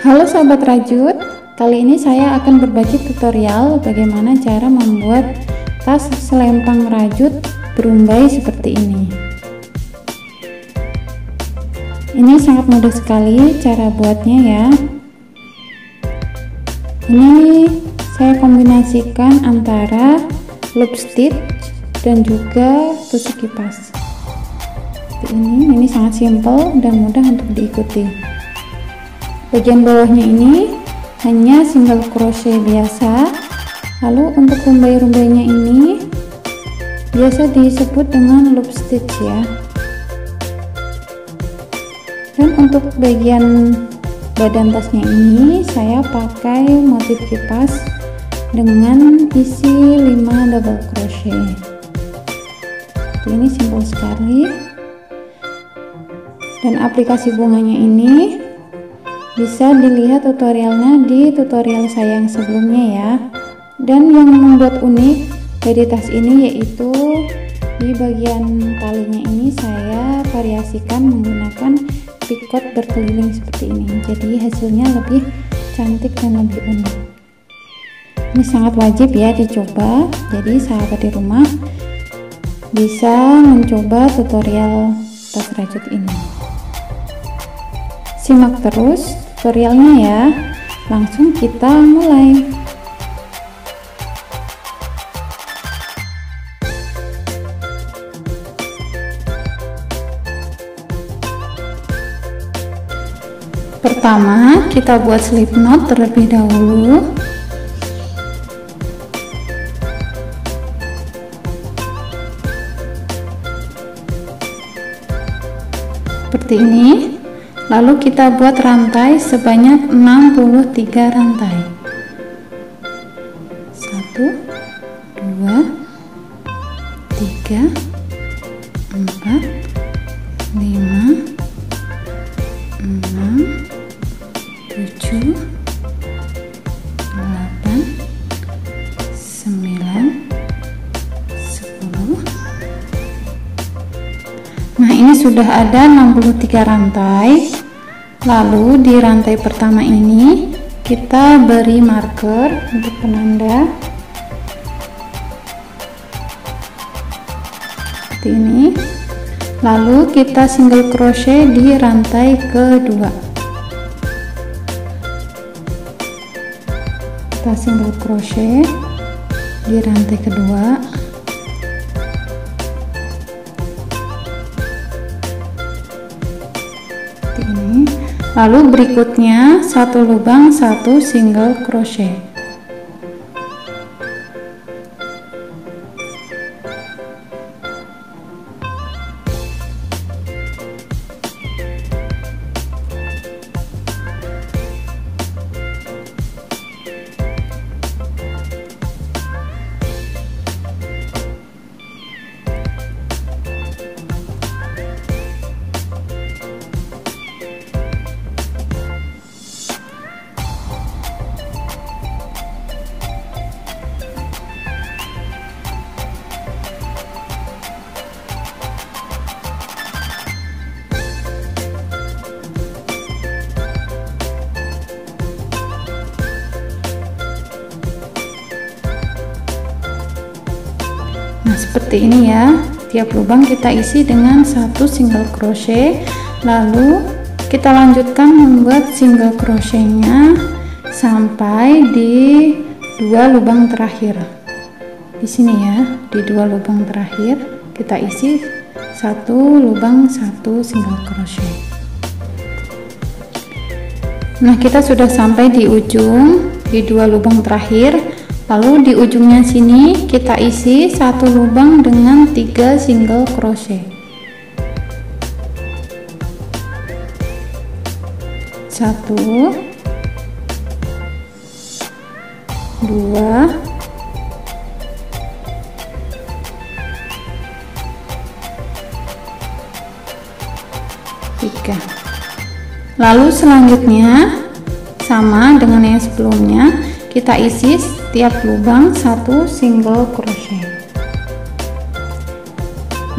Halo sahabat rajut, kali ini saya akan berbagi tutorial bagaimana cara membuat tas selempang rajut berumbai seperti ini. Ini sangat mudah sekali cara buatnya ya. Ini saya kombinasikan antara loop stitch dan juga tusuk kipas. Seperti ini sangat simple dan mudah untuk diikuti. Bagian bawahnya ini hanya single crochet biasa. Lalu untuk rumbai-rumbainya ini biasa disebut dengan loop stitch ya. Dan untuk bagian badan tasnya ini saya pakai motif kipas dengan isi 5 double crochet. Ini simple sekali. Dan aplikasi bunganya ini bisa dilihat tutorialnya di tutorial saya yang sebelumnya ya. Dan yang membuat unik dari tas ini yaitu di bagian talinya ini saya variasikan menggunakan picot berkeliling seperti ini. Jadi hasilnya lebih cantik dan lebih unik. Ini sangat wajib ya dicoba. Jadi sahabat di rumah bisa mencoba tutorial tas rajut ini. Simak terus tutorialnya ya. Langsung kita mulai. Pertama kita buat slip knot terlebih dahulu. Seperti ini. Lalu kita buat rantai sebanyak 63 rantai. 1 2 3 4 5 6 7 8 9 10. Nah, ini sudah ada 63 rantai. Lalu di rantai pertama ini kita beri marker untuk penanda seperti ini. Lalu kita single crochet di rantai kedua. Kita single crochet di rantai kedua. Seperti ini. Lalu berikutnya satu lubang, satu single crochet. Nah, seperti ini ya. Tiap lubang kita isi dengan satu single crochet. Lalu kita lanjutkan membuat single crochetnya sampai di dua lubang terakhir. Di sini ya, di dua lubang terakhir kita isi satu lubang, satu single crochet. Nah, kita sudah sampai di ujung, di dua lubang terakhir. Lalu di ujungnya sini kita isi satu lubang dengan 3 single crochet. 1 2 3. Lalu selanjutnya sama dengan yang sebelumnya, kita isi setiap lubang satu single crochet.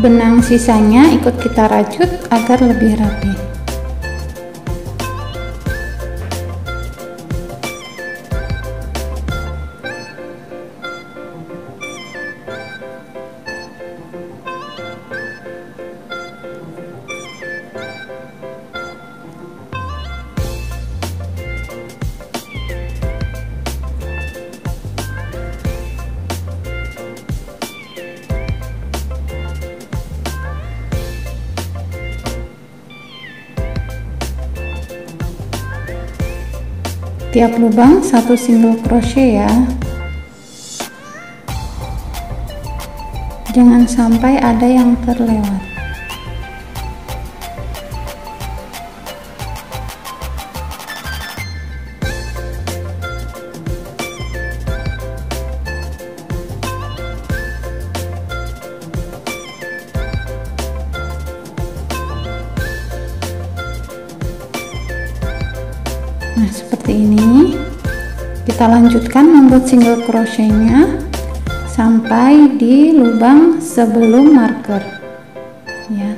Benang sisanya ikut kita rajut agar lebih rapi. tiap lubang 1 single crochet ya, jangan sampai ada yang terlewat. Nah, seperti ini. Kita lanjutkan membuat single crochetnya sampai di lubang sebelum marker ya.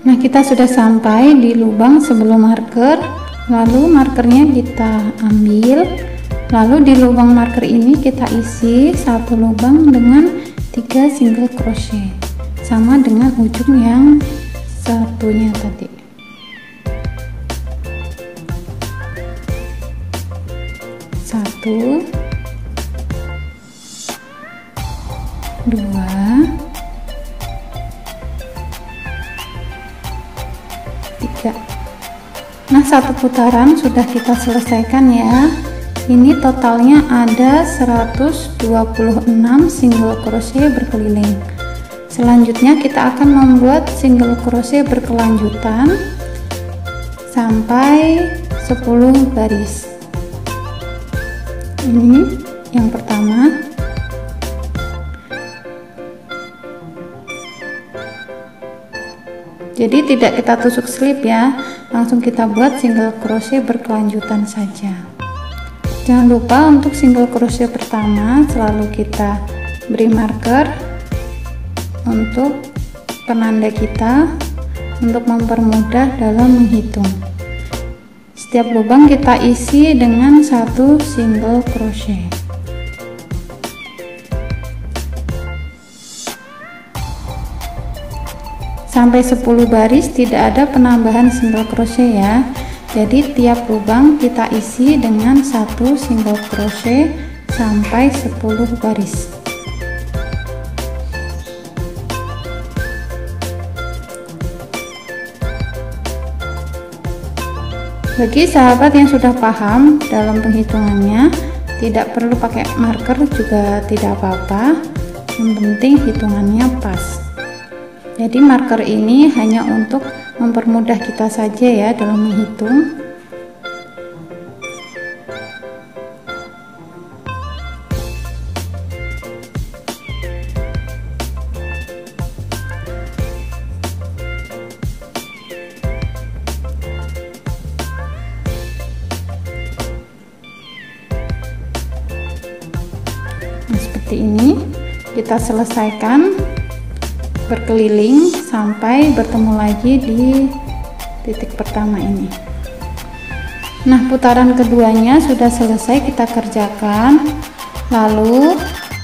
Nah, kita sudah sampai di lubang sebelum marker, lalu markernya kita ambil, lalu di lubang marker ini kita isi satu lubang dengan 3 single crochet, sama dengan ujung yang satunya tadi. Satu, 2, 3. Nah, satu putaran sudah kita selesaikan ya. Ini totalnya ada 126 single crochet berkeliling. Selanjutnya kita akan membuat single crochet berkelanjutan sampai 10 baris. Ini yang pertama. Jadi tidak kita tusuk slip ya, langsung kita buat single crochet berkelanjutan saja. Jangan lupa untuk single crochet pertama selalu kita beri marker untuk penanda kita untuk mempermudah dalam menghitung. Setiap lubang kita isi dengan 1 single crochet. Sampai 10 baris tidak ada penambahan single crochet ya. Jadi tiap lubang kita isi dengan 1 single crochet sampai 10 baris. Bagi sahabat yang sudah paham dalam penghitungannya, tidak perlu pakai marker juga tidak apa-apa, yang penting hitungannya pas. Jadi marker ini hanya untuk mempermudah kita saja ya dalam menghitung. Nah, seperti ini kita selesaikan berkeliling sampai bertemu lagi di titik pertama ini. Nah, putaran keduanya sudah selesai kita kerjakan. Lalu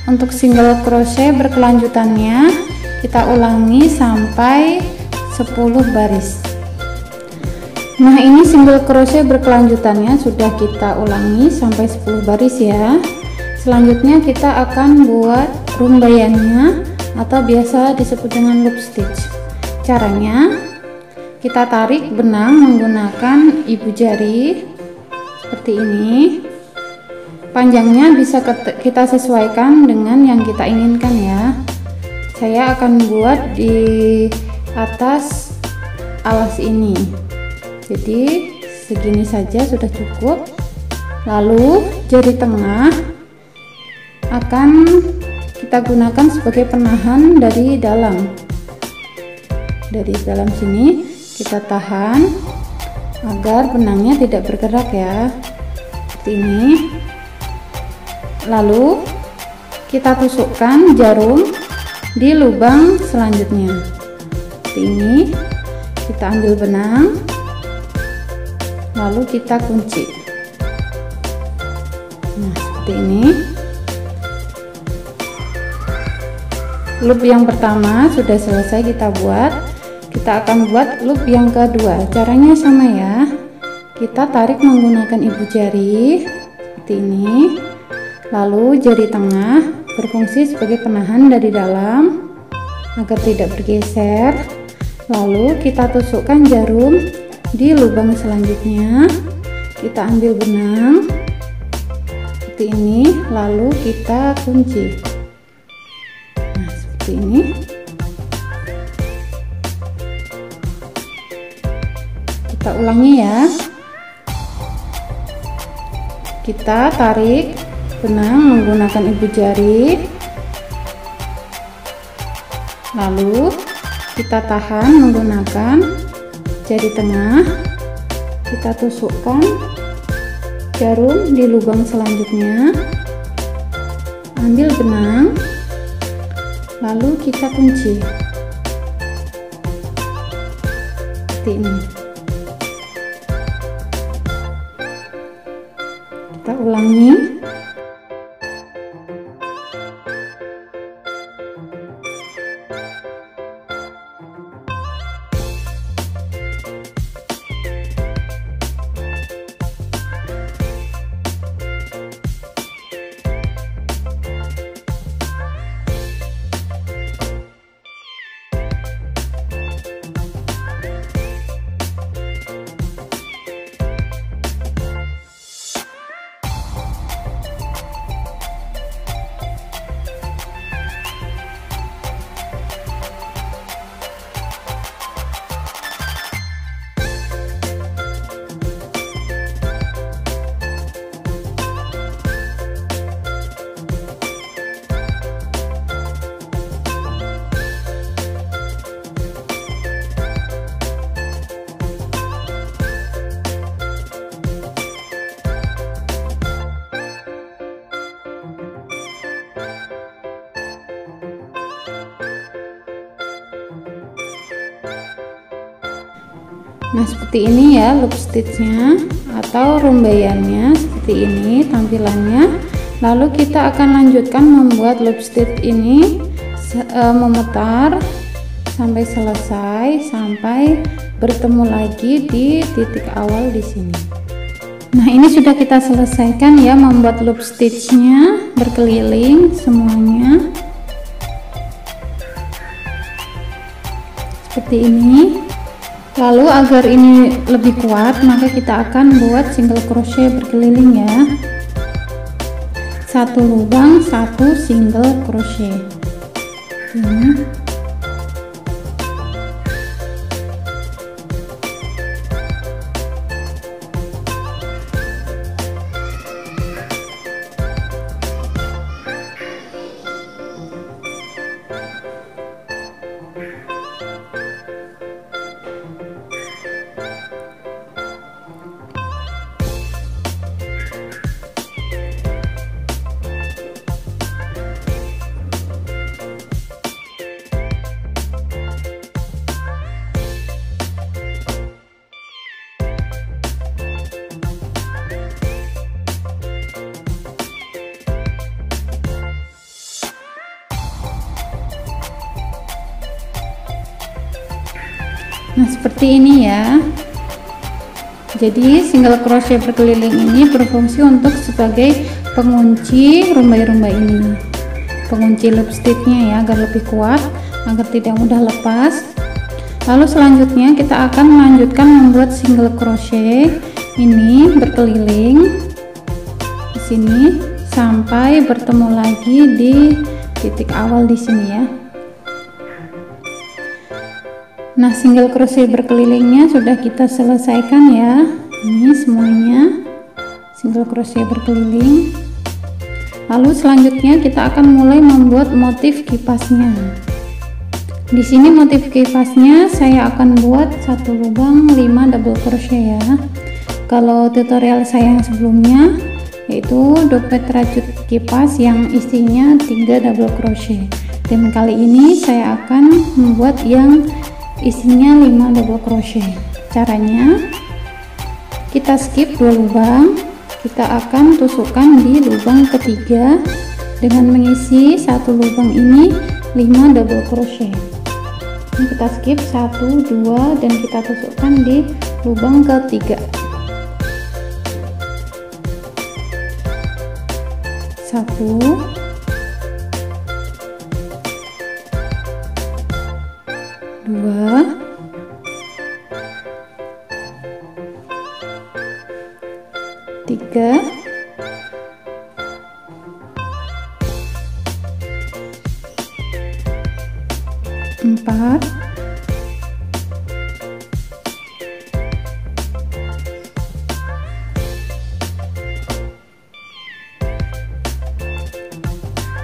untuk single crochet berkelanjutannya kita ulangi sampai 10 baris. Nah, ini single crochet berkelanjutannya sudah kita ulangi sampai 10 baris ya. Selanjutnya kita akan buat rumbayannya atau biasa disebut dengan loop stitch. Caranya kita tarik benang menggunakan ibu jari seperti ini. Panjangnya bisa kita sesuaikan dengan yang kita inginkan ya. Saya akan buat di atas alas ini, jadi segini saja sudah cukup. Lalu jari tengah akan kita gunakan sebagai penahan dari dalam. Dari dalam sini kita tahan agar benangnya tidak bergerak ya, seperti ini. Lalu kita tusukkan jarum di lubang selanjutnya, seperti ini. Kita ambil benang, lalu kita kunci. Nah, seperti ini. Loop yang pertama sudah selesai kita buat. Kita akan buat loop yang kedua. Caranya sama ya. Kita tarik menggunakan ibu jari seperti ini. Lalu jari tengah berfungsi sebagai penahan dari dalam agar tidak bergeser. Lalu kita tusukkan jarum di lubang selanjutnya. kita ambil benang seperti ini, lalu kita kunci. Nah, seperti ini. Kita ulangi ya. Kita tarik benang menggunakan ibu jari, lalu kita tahan menggunakan jari tengah. Kita tusukkan jarum di lubang selanjutnya, ambil benang, lalu kita kunci seperti ini. Kita ulangi. Nah, seperti ini ya loop stitchnya atau rumbaiannya, seperti ini tampilannya. Lalu kita akan lanjutkan membuat loop stitch ini memutar sampai selesai, sampai bertemu lagi di titik awal di sini. Nah, ini sudah kita selesaikan ya, membuat loop stitchnya berkeliling semuanya seperti ini. Lalu agar ini lebih kuat, maka kita akan buat single crochet berkeliling ya. Satu lubang, satu single crochet. Ini. Nah, seperti ini ya. Jadi single crochet berkeliling ini berfungsi untuk sebagai pengunci rumbai-rumbai ini, pengunci loop stitchnya ya, agar lebih kuat, agar tidak mudah lepas. Lalu selanjutnya kita akan melanjutkan membuat single crochet ini berkeliling di sini sampai bertemu lagi di titik awal di sini ya. Nah, single crochet berkelilingnya sudah kita selesaikan ya. Ini semuanya single crochet berkeliling. Lalu selanjutnya kita akan mulai membuat motif kipasnya. Di sini motif kipasnya saya akan buat satu lubang 5 double crochet ya. Kalau tutorial saya yang sebelumnya yaitu dompet rajut kipas yang isinya 3 double crochet, dan kali ini saya akan membuat yang isinya 5 double crochet. Caranya kita skip 2 lubang, kita akan tusukkan di lubang ketiga dengan mengisi satu lubang ini 5 double crochet. Ini kita skip 1, 2 dan kita tusukkan di lubang ketiga. 1, 2, 3, 4,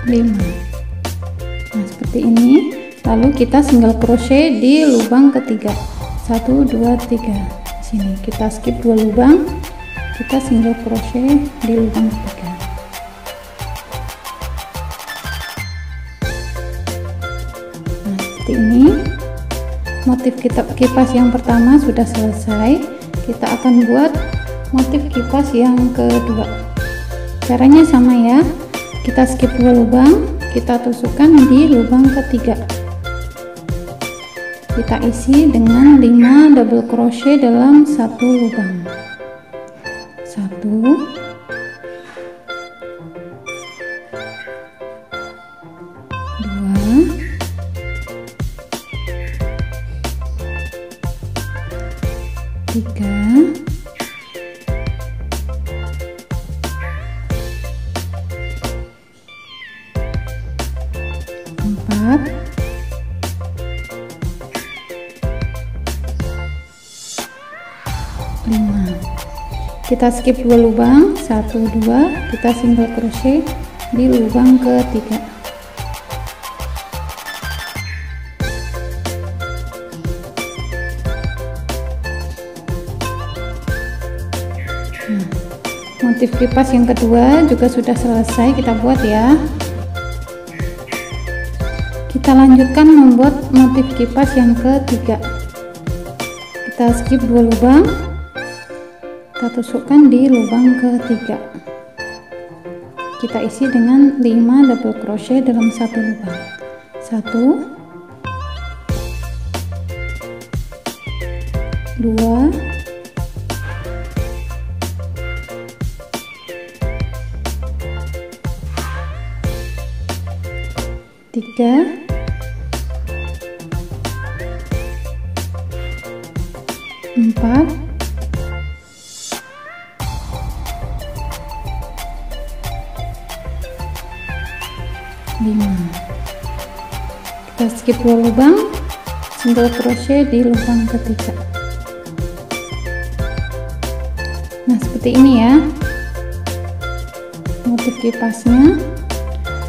5. Nah, seperti ini. Lalu kita single crochet di lubang ketiga. 1, 2, 3. Sini kita skip 2 lubang. Kita single crochet di lubang ketiga. Nah, seperti ini. Motif kipas yang pertama sudah selesai. Kita akan buat motif kipas yang kedua. Caranya sama ya. Kita skip 2 lubang, kita tusukkan di lubang ketiga. Kita isi dengan 5 double crochet dalam 1 lubang. 1, 2, 3, 4, 5. Kita skip 2 lubang, 1, 2, kita single crochet di lubang ketiga. Nah, motif kipas yang kedua juga sudah selesai kita buat ya. Kita lanjutkan membuat motif kipas yang ketiga. Kita skip 2 lubang, kita tusukkan di lubang ketiga. Kita isi dengan 5 double crochet dalam 1 lubang. 1, 2, 3, 4, 5. Kita skip 2 lubang, single crochet di lubang ketiga. Nah, seperti ini ya motif kipasnya.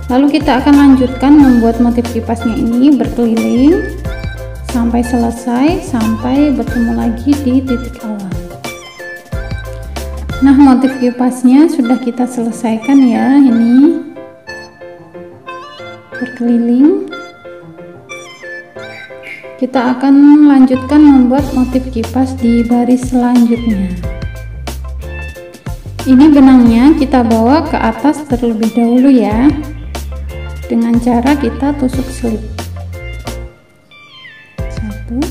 Lalu kita akan lanjutkan membuat motif kipasnya ini berkeliling sampai selesai, sampai bertemu lagi di titik awal. Nah, motif kipasnya sudah kita selesaikan ya, ini berkeliling. Kita akan lanjutkan membuat motif kipas di baris selanjutnya. Ini benangnya kita bawa ke atas terlebih dahulu ya, dengan cara kita tusuk selip. 1,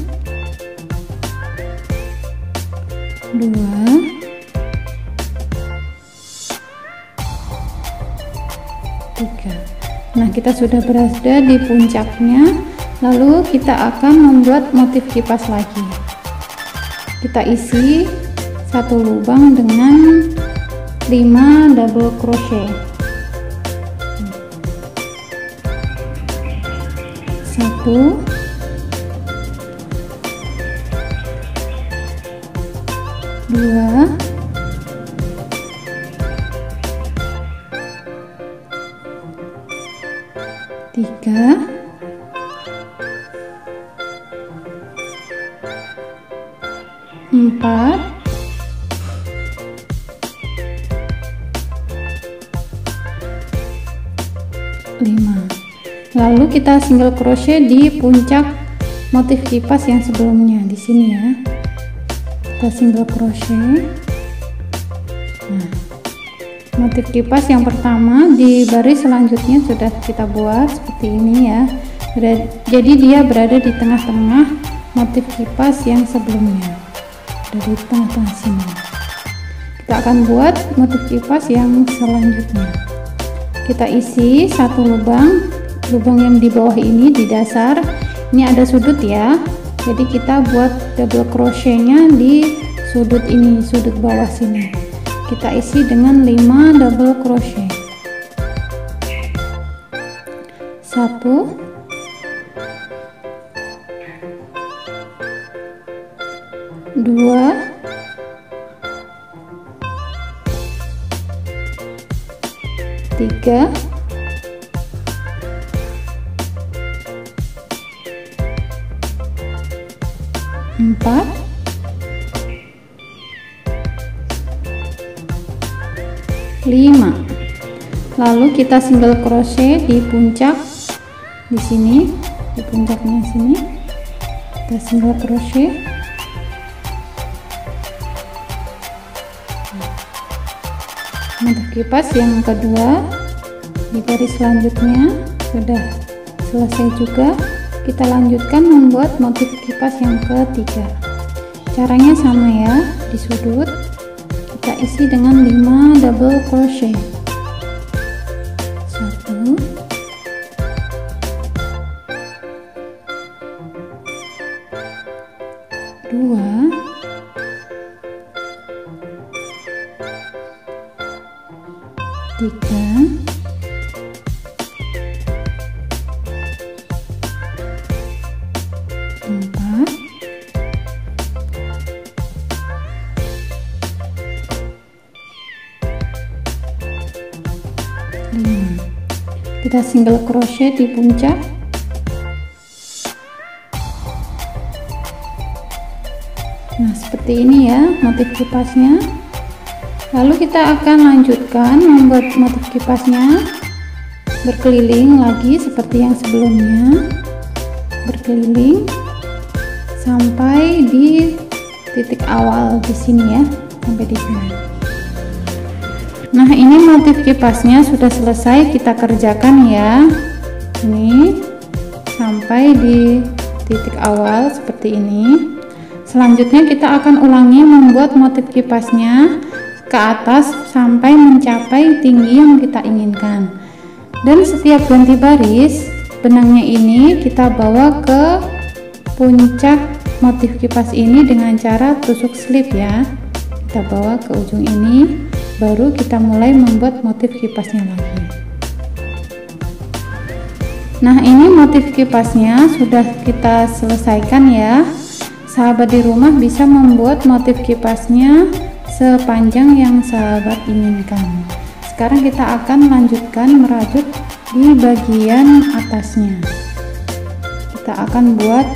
2, 3. Nah, kita sudah berada di puncaknya. Lalu kita akan membuat motif kipas lagi. Kita isi 1 lubang dengan 5 double crochet. 1, 2, 3, 4, 5. Lalu kita single crochet di puncak motif kipas yang sebelumnya di sini ya. Kita single crochet. Nah, motif kipas yang pertama di baris selanjutnya sudah kita buat seperti ini ya. Jadi dia berada di tengah-tengah motif kipas yang sebelumnya. Di tengah-tengah sini. Kita akan buat motif kipas yang selanjutnya. Kita isi 1 lubang. Lubang yang di bawah ini di dasar ini ada sudut ya. Jadi kita buat double crochetnya di sudut ini, sudut bawah sini. kita isi dengan 5 double crochet. 1, 2, 3, 4, 5. Lalu kita single crochet di puncak di sini, di puncaknya sini kita single crochet. Motif kipas yang kedua di garis selanjutnya sudah selesai juga. Kita lanjutkan membuat motif kipas yang ketiga. Caranya sama ya, di sudut kita isi dengan 5 double crochet. 1, 2, 3, 4, 5. Kita single crochet di puncak. Nah, seperti ini ya motif kipasnya. Lalu kita akan lanjutkan membuat motif kipasnya berkeliling lagi seperti yang sebelumnya, berkeliling sampai di titik awal di sini ya, sampai di sini. Nah, ini motif kipasnya sudah selesai kita kerjakan ya. Ini sampai di titik awal seperti ini. Selanjutnya kita akan ulangi membuat motif kipasnya ke atas sampai mencapai tinggi yang kita inginkan. Dan setiap ganti baris, benangnya ini kita bawa ke puncak motif kipas ini dengan cara tusuk slip ya. Kita bawa ke ujung ini, baru kita mulai membuat motif kipasnya lagi. Nah, ini motif kipasnya sudah kita selesaikan ya. Sahabat di rumah bisa membuat motif kipasnya sepanjang yang sahabat inginkan. Sekarang kita akan lanjutkan merajut di bagian atasnya. Kita akan buat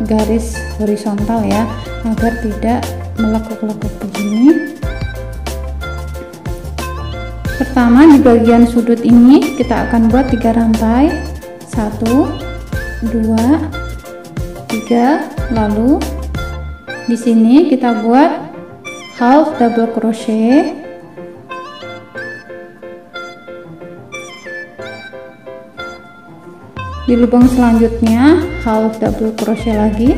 garis horizontal ya, agar tidak melekuk-lekuk begini. Pertama di bagian sudut ini kita akan buat 3 rantai. 1, 2, 3. Lalu di sini kita buat half double crochet, di lubang selanjutnya half double crochet lagi,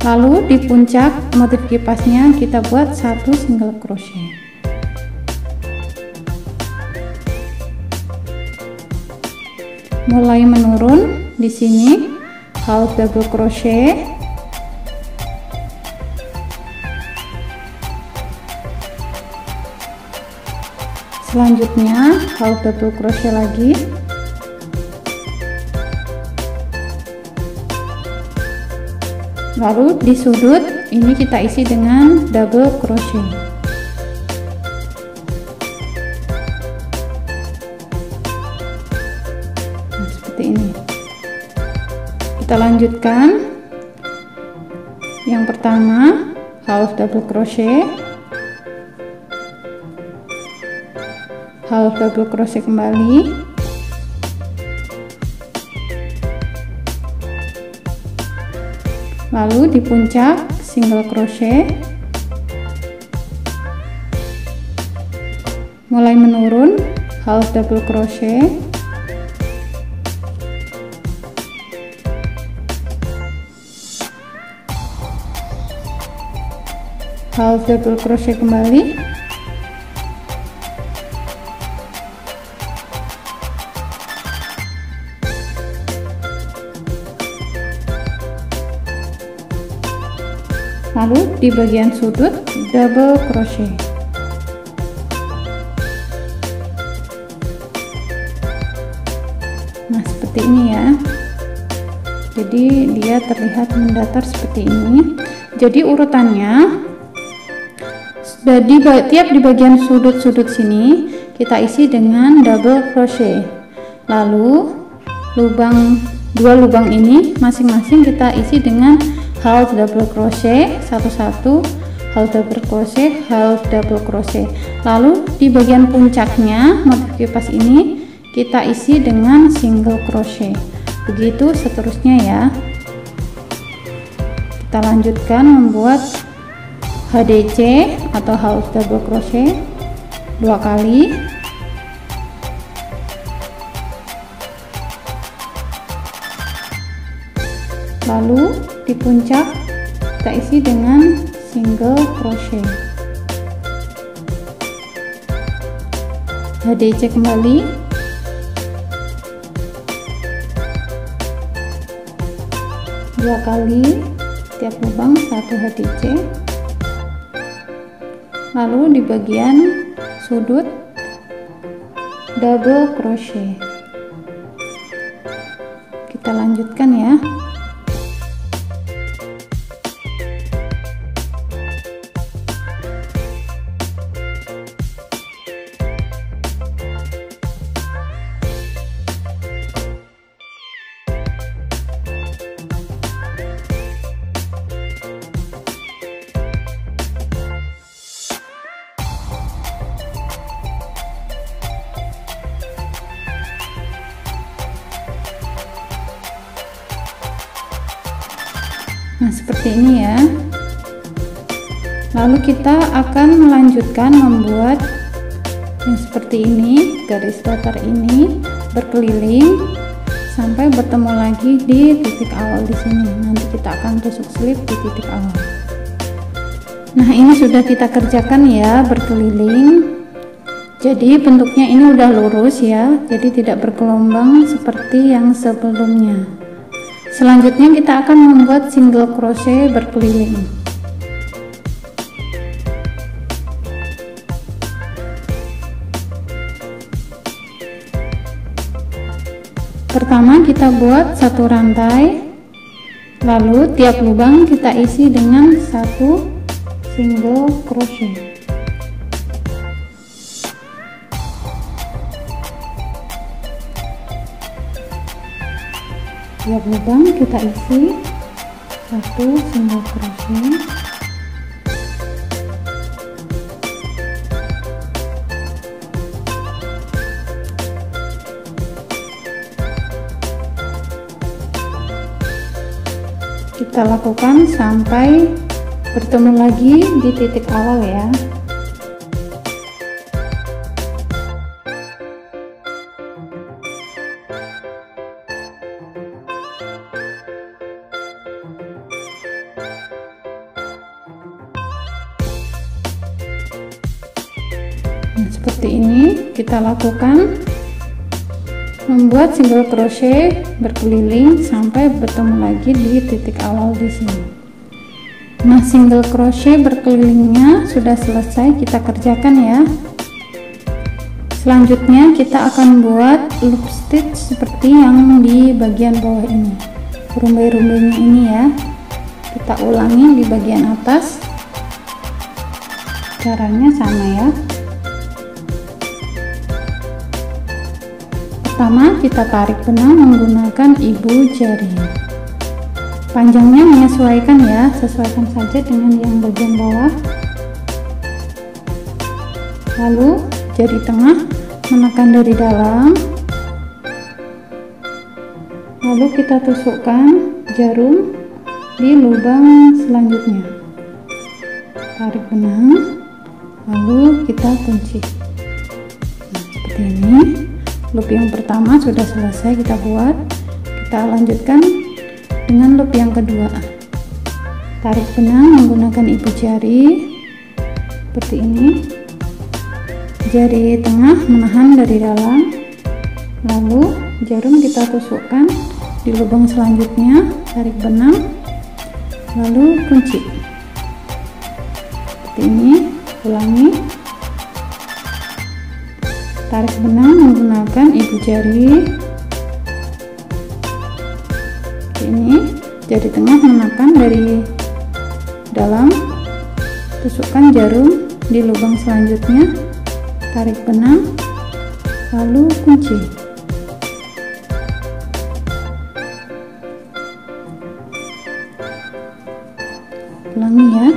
lalu di puncak motif kipasnya kita buat 1 single crochet. Mulai menurun di sini half double crochet, selanjutnya half double crochet lagi, lalu di sudut ini kita isi dengan double crochet. Nah, seperti ini. Kita lanjutkan. Yang pertama half double crochet, half double crochet kembali, lalu di puncak single crochet, mulai menurun half double crochet, half double crochet kembali, lalu di bagian sudut double crochet. Nah, seperti ini ya. Jadi dia terlihat mendatar seperti ini. Jadi urutannya tiap di bagian sudut-sudut sini kita isi dengan double crochet. Lalu dua lubang ini masing-masing kita isi dengan half double crochet, satu-satu, half double crochet, half double crochet. Lalu di bagian puncaknya motif kipas ini kita isi dengan single crochet. Begitu seterusnya ya. Kita lanjutkan membuat HDC atau half double crochet 2 kali. Lalu di puncak kita isi dengan single crochet. HDC kembali. Dua kali, tiap lubang 1 HDC. Lalu di bagian sudut double crochet. Kita lanjutkan ya. Nah, seperti ini ya. Lalu kita akan melanjutkan membuat yang seperti ini, garis datar ini berkeliling sampai bertemu lagi di titik awal di sini. Nanti kita akan tusuk selip di titik awal. Nah, ini sudah kita kerjakan ya, berkeliling. Jadi bentuknya ini udah lurus ya, jadi tidak bergelombang seperti yang sebelumnya. Selanjutnya kita akan membuat single crochet berkeliling. Pertama kita buat 1 rantai, lalu tiap lubang kita isi dengan 1 single crochet. Tiap lubang kita isi 1 single crochet. Kita lakukan sampai bertemu lagi di titik awal ya. Nah, seperti ini kita lakukan membuat single crochet berkeliling sampai bertemu lagi di titik awal di sini. Nah, single crochet berkelilingnya sudah selesai kita kerjakan ya. Selanjutnya kita akan buat loop stitch seperti yang di bagian bawah ini. Rumbai-rumbainya ini ya. Kita ulangi di bagian atas. Caranya sama ya. Pertama kita tarik benang menggunakan ibu jari. Panjangnya menyesuaikan ya, sesuaikan saja dengan yang bagian bawah. Lalu jari tengah menekan dari dalam. Lalu kita tusukkan jarum di lubang selanjutnya. Tarik benang, lalu kita kunci. Nah, seperti ini. Loop yang pertama sudah selesai kita buat. Kita lanjutkan dengan loop yang kedua. Tarik benang menggunakan ibu jari seperti ini. Jari tengah menahan dari dalam, lalu jarum kita tusukkan di lubang selanjutnya. Tarik benang, lalu kunci. seperti ini. Ulangi, tarik benang menggunakan ibu jari. Ini jari tengah menekan dari dalam, tusukkan jarum di lubang selanjutnya, tarik benang, lalu kunci. Ulangi ya.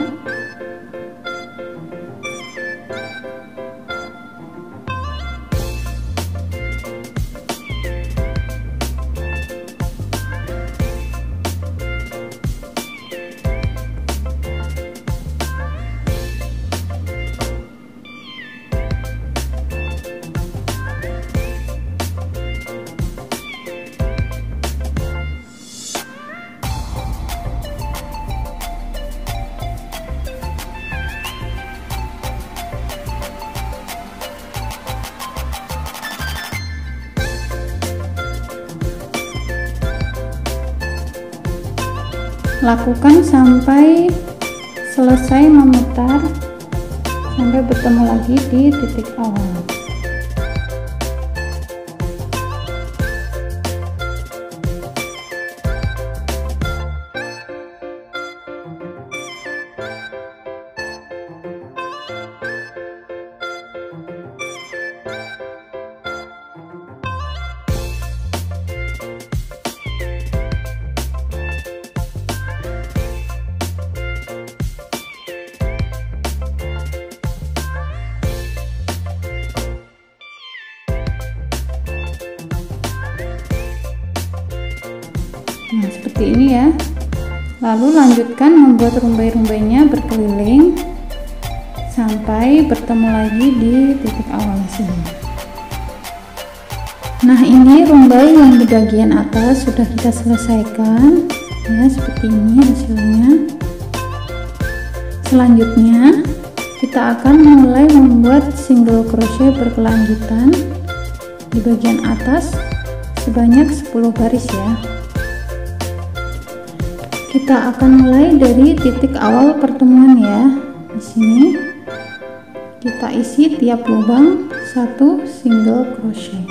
Lakukan sampai selesai memutar, sampai bertemu lagi di titik awal. Nah, seperti ini ya. Lalu lanjutkan membuat rumbai-rumbainya berkeliling sampai bertemu lagi di titik awal sini. Nah, ini rumbai yang di bagian atas sudah kita selesaikan ya, seperti ini hasilnya. Selanjutnya kita akan mulai membuat single crochet berkelanjutan di bagian atas sebanyak 10 baris ya. Kita akan mulai dari titik awal pertemuan ya. Di sini kita isi tiap lubang 1 single crochet.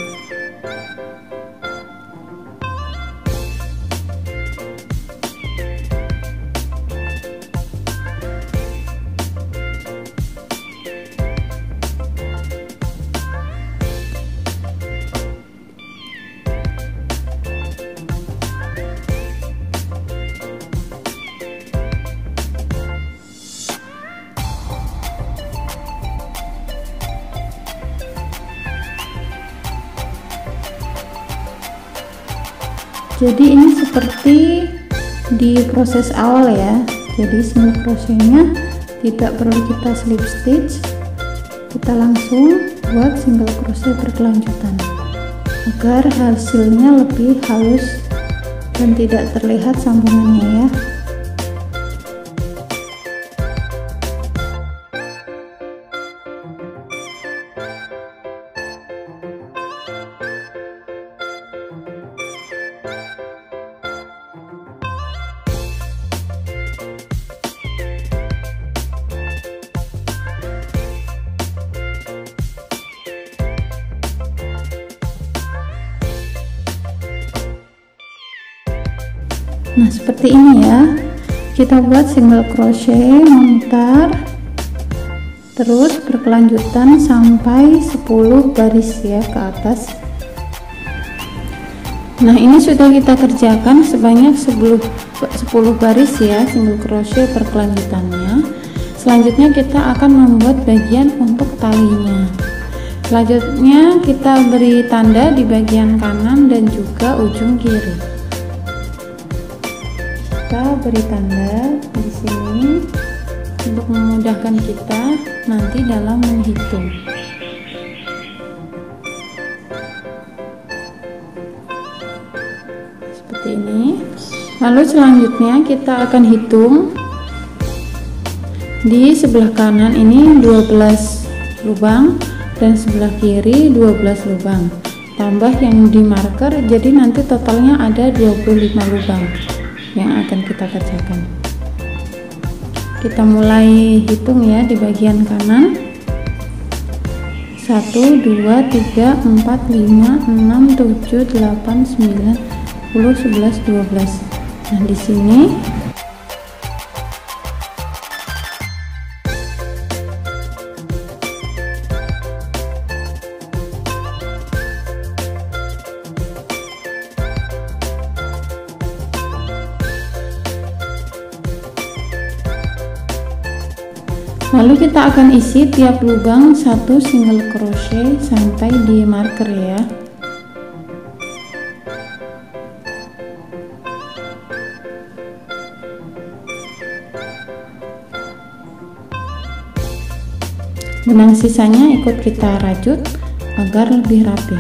Jadi ini seperti di proses awal ya. Jadi single crochetnya tidak perlu kita slip stitch, kita langsung buat single crochet berkelanjutan agar hasilnya lebih halus dan tidak terlihat sambungannya ya. Nah, seperti ini ya. Kita buat single crochet memutar terus berkelanjutan sampai 10 baris ya ke atas. Nah, ini sudah kita kerjakan sebanyak 10 baris ya single crochet berkelanjutannya. Selanjutnya kita akan membuat bagian untuk talinya. Selanjutnya kita beri tanda di bagian kanan dan juga ujung kiri. Kita beri tanda di sini untuk memudahkan kita nanti dalam menghitung. Seperti ini. Lalu selanjutnya kita akan hitung di sebelah kanan ini 12 lubang dan sebelah kiri 12 lubang. Tambah yang di marker, jadi nanti totalnya ada 25 lubang yang akan kita kerjakan. Kita mulai hitung ya di bagian kanan. 1 2 3 4 5 6 7 8 9 10 11 12. Nah, di sini lalu kita akan isi tiap lubang 1 single crochet sampai di marker ya. Benang sisanya ikut kita rajut agar lebih rapi.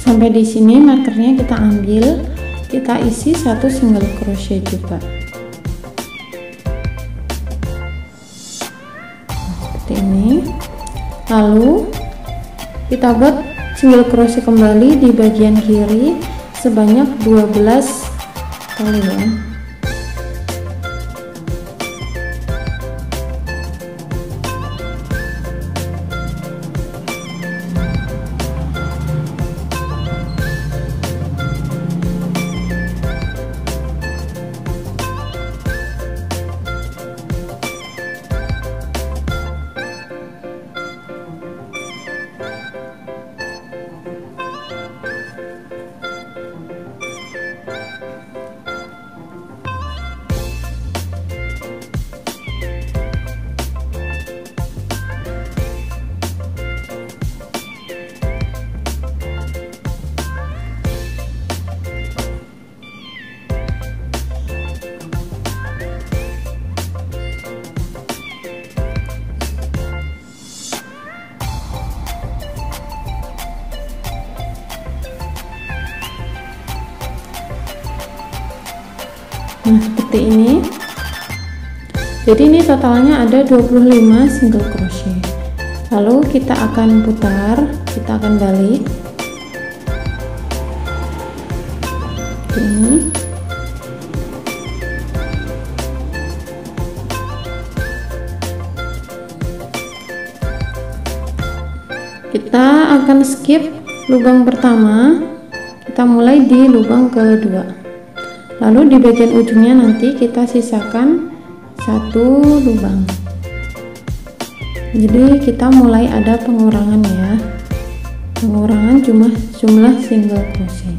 Sampai di sini markernya kita ambil, kita isi 1 single crochet juga. Seperti ini. Lalu kita buat single crochet kembali di bagian kiri sebanyak 12 kali ya. Nah, seperti ini. Jadi ini totalnya ada 25 single crochet. Lalu kita akan putar, kita akan balik. Ini. Kita akan skip lubang pertama. Kita mulai di lubang kedua. Lalu di bagian ujungnya nanti kita sisakan 1 lubang. Jadi kita mulai ada pengurangan ya. Pengurangan jumlah single crochet.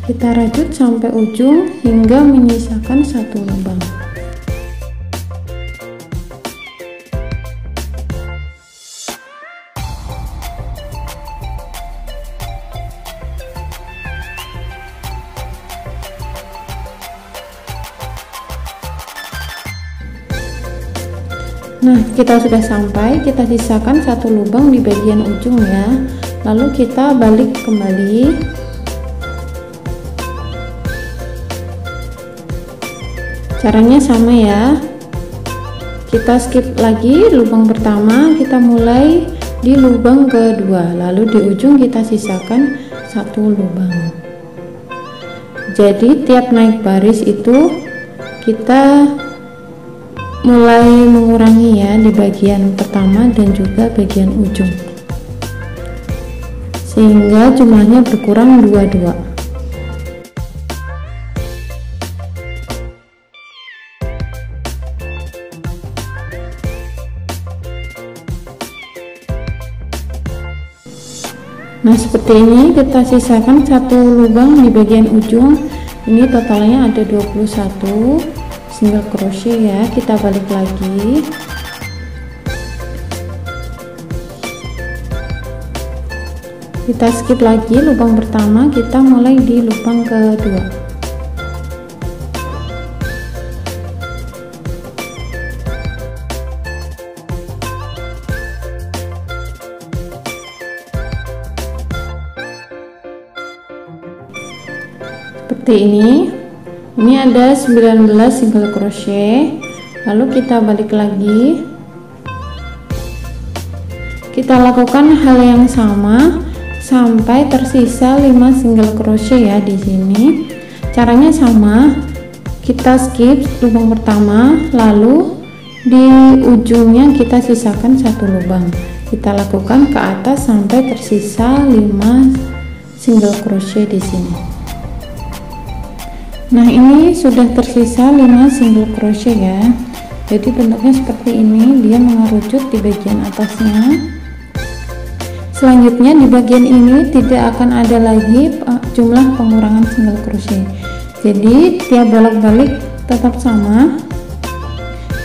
Kita rajut sampai ujung hingga menyisakan 1 lubang. Nah, kita sudah sampai, kita sisakan 1 lubang di bagian ujung ya. Lalu kita balik kembali. Caranya sama ya. Kita skip lagi lubang pertama, kita mulai di lubang kedua. Lalu di ujung kita sisakan 1 lubang. Jadi tiap naik baris itu kita mulai mengurangi ya di bagian pertama dan juga bagian ujung. sehingga jumlahnya berkurang 22. Nah, seperti ini kita sisakan satu lubang di bagian ujung. Ini totalnya ada 21 single crochet ya. Kita balik lagi. Kita skip lagi lubang pertama, kita mulai di lubang kedua. Seperti ini ada 19 single crochet. Lalu kita balik lagi, kita lakukan hal yang sama sampai tersisa 5 single crochet ya. Di sini caranya sama, kita skip lubang pertama, lalu di ujungnya kita sisakan satu lubang, kita lakukan ke atas sampai tersisa 5 single crochet di sini. Nah, ini sudah tersisa 5 single crochet ya. Jadi bentuknya seperti ini, dia mengerucut di bagian atasnya. Selanjutnya di bagian ini tidak akan ada lagi jumlah pengurangan single crochet. Jadi tiap bolak-balik tetap sama.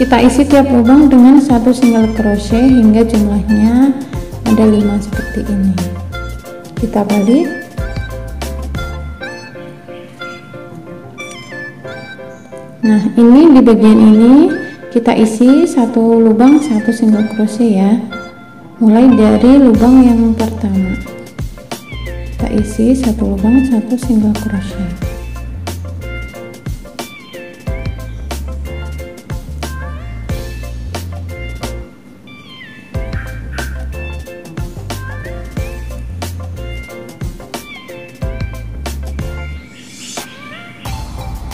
Kita isi tiap lubang dengan satu single crochet hingga jumlahnya ada 5 seperti ini. Kita balik. Nah, ini di bagian ini kita isi satu lubang satu single crochet ya, mulai dari lubang yang pertama. Kita isi satu lubang satu single crochet.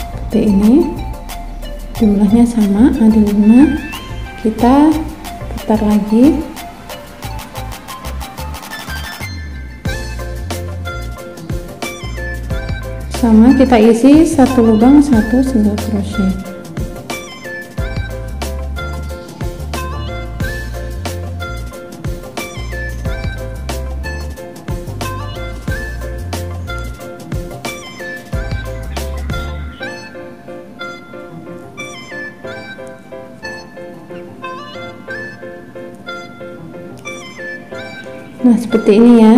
Seperti ini. Jumlahnya sama, ada 5. Kita putar lagi. Sama, kita isi satu lubang satu single crochet. Nah, seperti ini ya.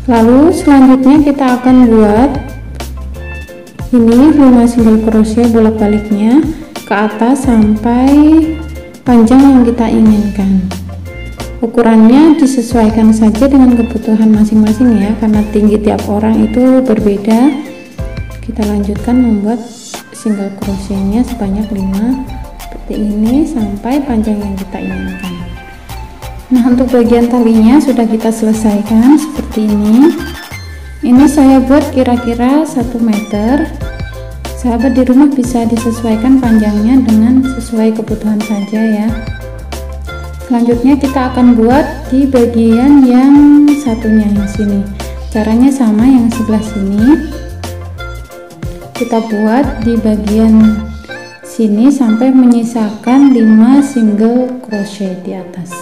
Lalu selanjutnya kita akan buat ini 5 single crochet bolak-baliknya ke atas sampai panjang yang kita inginkan. Ukurannya disesuaikan saja dengan kebutuhan masing-masing ya, karena tinggi tiap orang itu berbeda. Kita lanjutkan membuat single crochetnya sebanyak 5 seperti ini sampai panjang yang kita inginkan. Nah, untuk bagian talinya sudah kita selesaikan seperti ini. Ini saya buat kira-kira 1 meter. Sahabat di rumah bisa disesuaikan panjangnya dengan sesuai kebutuhan saja ya. Selanjutnya kita akan buat di bagian yang satunya yang sini. Caranya sama, yang sebelah sini. Kita buat di bagian sini sampai menyisakan 5 single crochet di atas.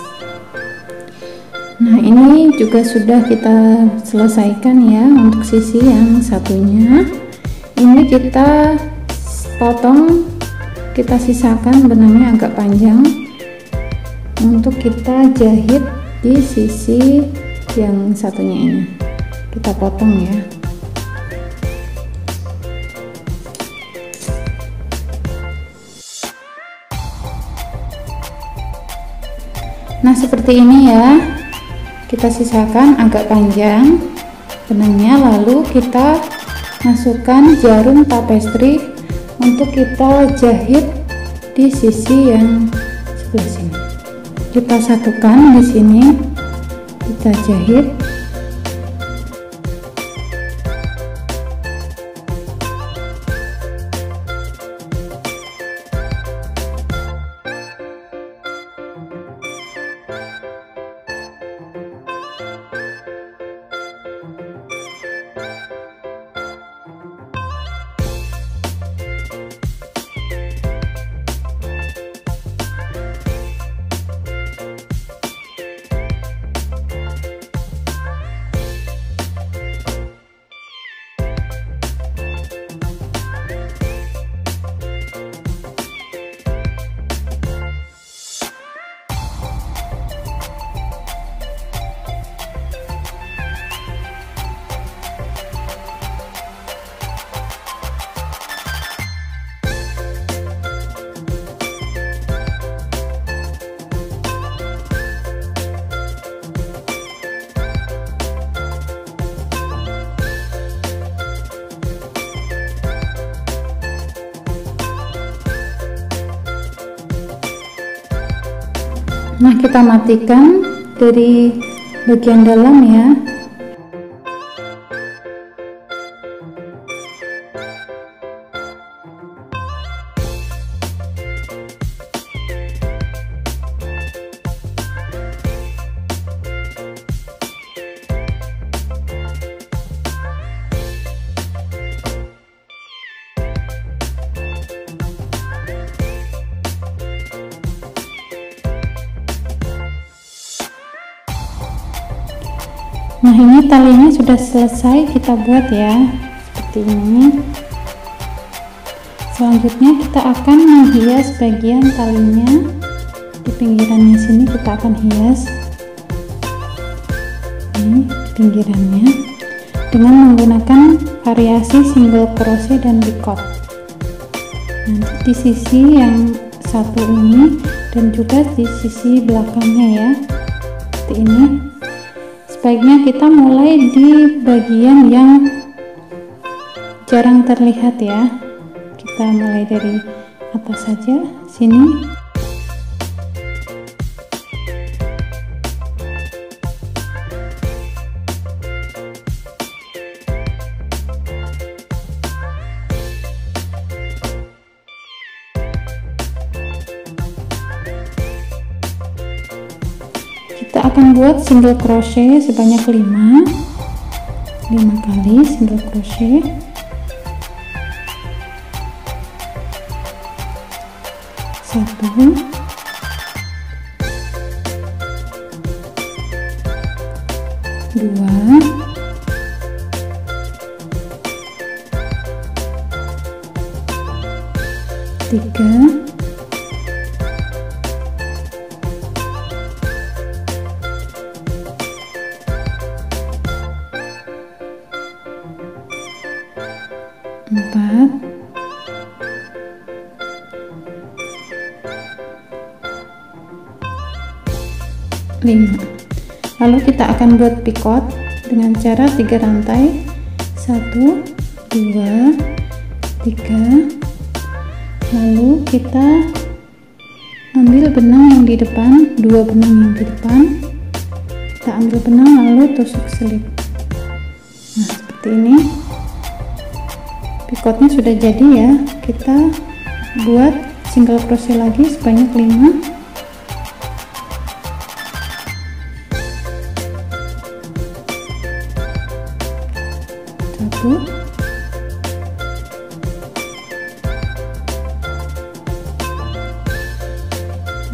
Nah, ini juga sudah kita selesaikan ya untuk sisi yang satunya. Ini kita potong, kita sisakan benangnya agak panjang untuk kita jahit di sisi yang satunya ini. Kita potong ya. Nah, seperti ini ya. Kita sisakan agak panjang benangnya, lalu kita masukkan jarum tapestri untuk kita jahit di sisi yang sebelah sini. Kita satukan di sini, kita jahit. Nah, kita matikan dari bagian dalam ya. Nah, ini talinya sudah selesai kita buat ya, seperti ini. Selanjutnya kita akan menghias bagian talinya. Di pinggirannya sini kita akan hias ini pinggirannya dengan menggunakan variasi single crochet dan picot. Nanti di sisi yang satu ini dan juga di sisi belakangnya ya, seperti ini. Sebaiknya kita mulai di bagian yang jarang terlihat ya. Kita mulai dari atas saja, sini. Kita akan buat single crochet sebanyak 5 kali single crochet. Satu, dua, tiga, empat, lima. Lalu kita akan buat picot dengan cara 3 rantai, 1, 2, 3. Lalu kita ambil benang yang di depan, 2 benang yang di depan. Kita ambil benang lalu tusuk selip. Nah, seperti ini. Picotnya sudah jadi ya. Kita buat single crochet lagi sebanyak 5. Satu,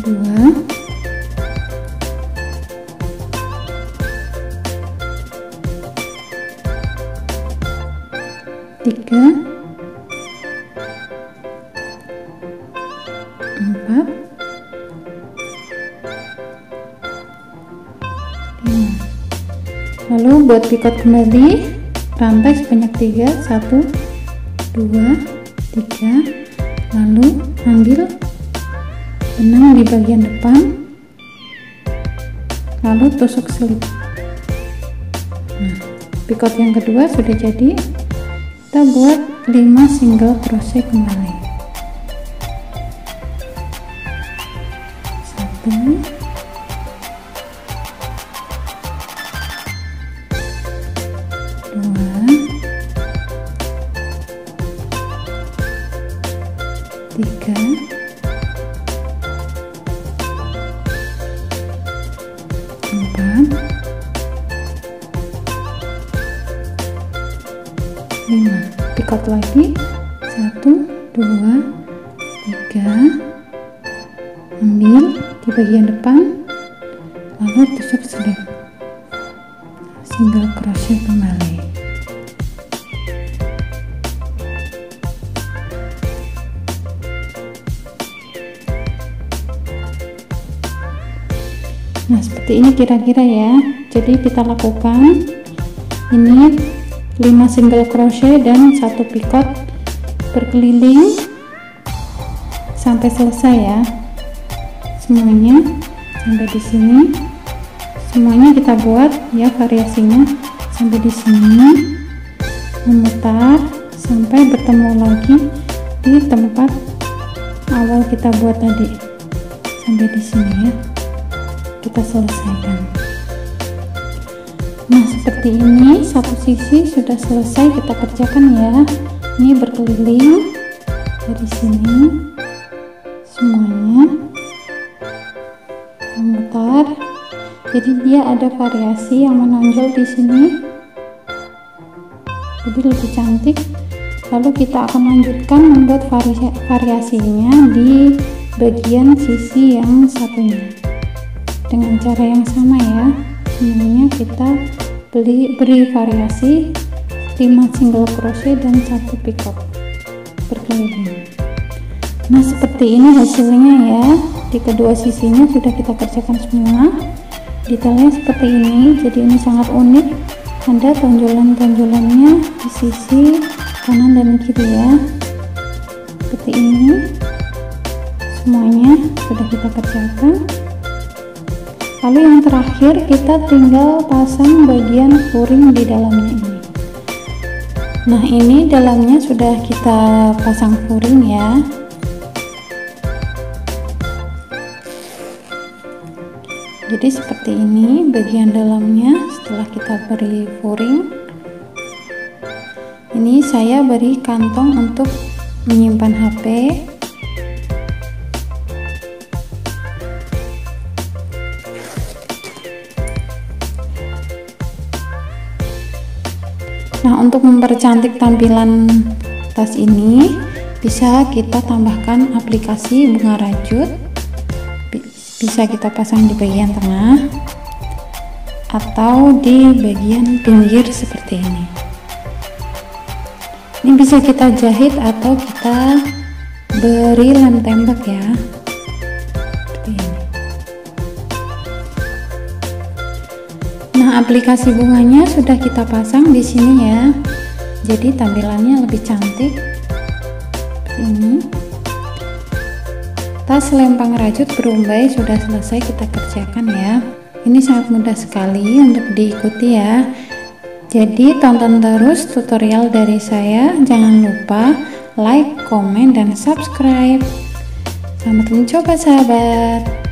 dua, tiga, 4, 5. Lalu buat picot kembali, rantai sebanyak 3, 1, 2, 3. Lalu ambil benang di bagian depan lalu tusuk selip. Nah, picot yang kedua sudah jadi. Kita buat 5 single crochet kembali. 1, 2, 3, 4, 5. Picot lagi, 1, 2, 3. Ambil di bagian depan lalu tusuk selip, single crochet kembali. Nah, seperti ini kira-kira ya. Jadi kita lakukan ini 5 single crochet dan 1 picot berkeliling sampai selesai ya. Semuanya sampai di sini. Semuanya kita buat ya, variasinya sampai di sini. Memutar sampai bertemu lagi di tempat awal kita buat tadi. Sampai di sini ya. kita selesaikan. Nah, seperti ini satu sisi sudah selesai kita kerjakan ya. Ini berkeliling dari sini semuanya memutar, jadi dia ada variasi yang menonjol di sini, jadi lebih cantik. Lalu kita akan lanjutkan membuat variasinya di bagian sisi yang satunya dengan cara yang sama ya. Semuanya kita beri variasi 5 single crochet dan 1 picot berkeliling. Nah, seperti ini hasilnya ya. Di kedua sisinya sudah kita kerjakan semua. Detailnya seperti ini, jadi ini sangat unik. Ada tonjolan-tonjolannya di sisi kanan dan kiri ya, seperti ini. Semuanya sudah kita kerjakan. Lalu yang terakhir kita tinggal pasang bagian furing di dalamnya ini. Nah, ini dalamnya sudah kita pasang furing ya. Jadi seperti ini bagian dalamnya setelah kita beri furing. Ini saya beri kantong untuk menyimpan HP. Nah, untuk mempercantik tampilan tas ini bisa kita tambahkan aplikasi bunga rajut. Bisa kita pasang di bagian tengah atau di bagian pinggir seperti ini. Ini bisa kita jahit atau kita beri lem tembak ya, seperti ini. Nah, aplikasi bunganya sudah kita pasang di sini ya, jadi tampilannya lebih cantik seperti ini. Tas lempang rajut berumbai sudah selesai kita kerjakan ya. Ini sangat mudah sekali untuk diikuti ya. Jadi tonton terus tutorial dari saya. Jangan lupa like, komen, dan subscribe. Selamat mencoba sahabat.